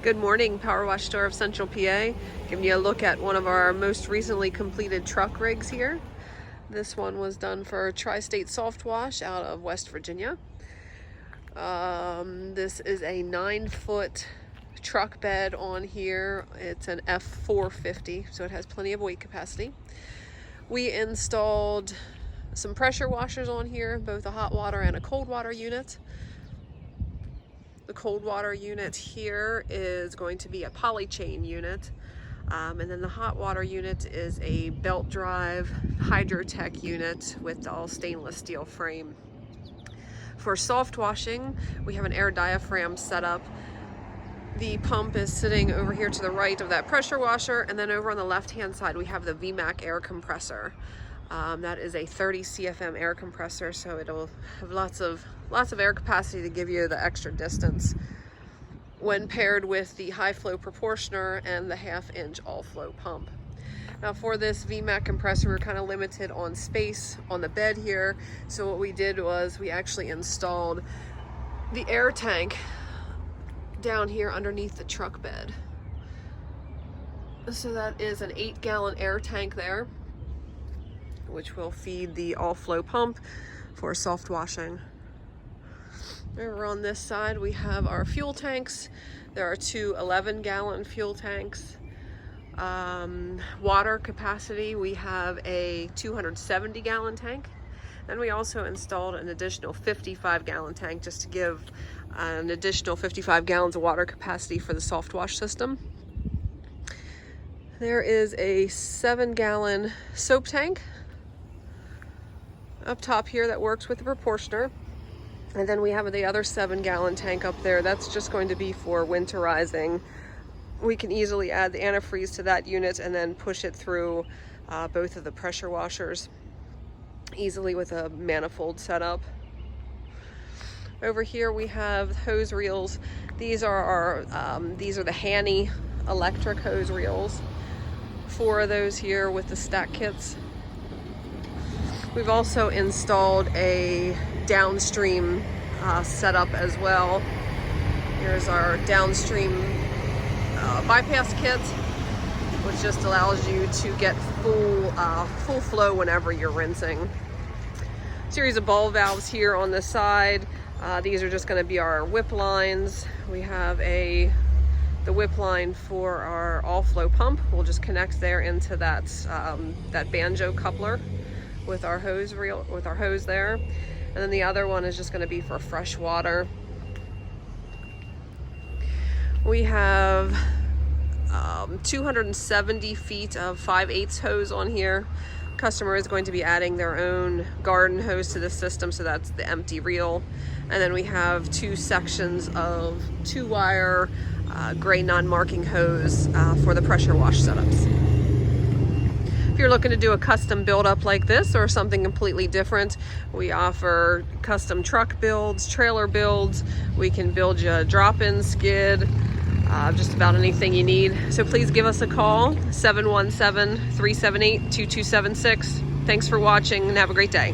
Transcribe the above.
Good morning, Power Wash Store of Central PA. Giving you a look at one of our most recently completed truck rigs here. This one was done for Tri-State Soft Wash out of West Virginia. This is a 9-foot truck bed on here. It's an F450, so it has plenty of weight capacity. We installed some pressure washers on here, both a hot water and a cold water unit. The cold water unit here is going to be a poly chain unit, and then the hot water unit is a belt drive Hydrotech unit with all stainless steel frame. For soft washing, we have an air diaphragm set up. The pump is sitting over here to the right of that pressure washer, and then over on the left hand side we have the Vmac air compressor. That is a 30 CFM air compressor, so it'll have lots of air capacity to give you the extra distance when paired with the high flow proportioner and the 1/2-inch all flow pump. Now for this Vmac compressor, we're kind of limited on space on the bed here, so what we did was we actually installed the air tank down here underneath the truck bed. So that is an 8-gallon air tank there, which will feed the all flow pump for soft washing. Over on this side we have our fuel tanks. There are two 11-gallon fuel tanks. Water capacity, we have a 270-gallon tank, and we also installed an additional 55-gallon tank just to give an additional 55 gallons of water capacity for the soft wash system. There is a 7-gallon soap tank up top here that works with the proportioner, and then we have the other 7-gallon tank up there. That's just going to be for winterizing. We can easily add the antifreeze to that unit and then push it through both of the pressure washers easily with a manifold setup. Over here we have hose reels. These are the Hannay electric hose reels. 4 of those here with the stack kits. We've also installed a downstream setup as well. Here's our downstream bypass kit, which just allows you to get full flow whenever you're rinsing. Series of ball valves here on the side. These are just going to be our whip lines. We have the whip line for our all flow pump. We'll just connect there into that banjo coupler with our hose there, and then the other one is just going to be for fresh water. We have 270 feet of 5/8 hose on here. Customer is going to be adding their own garden hose to the system, so that's the empty reel. And then we have 2 sections of 2-wire gray non-marking hose for the pressure wash setups. If you're looking to do a custom build up like this or something completely different, we offer custom truck builds, trailer builds. We can build you a drop-in skid, just about anything you need. So please give us a call, 717-378-2276. Thanks for watching and have a great day.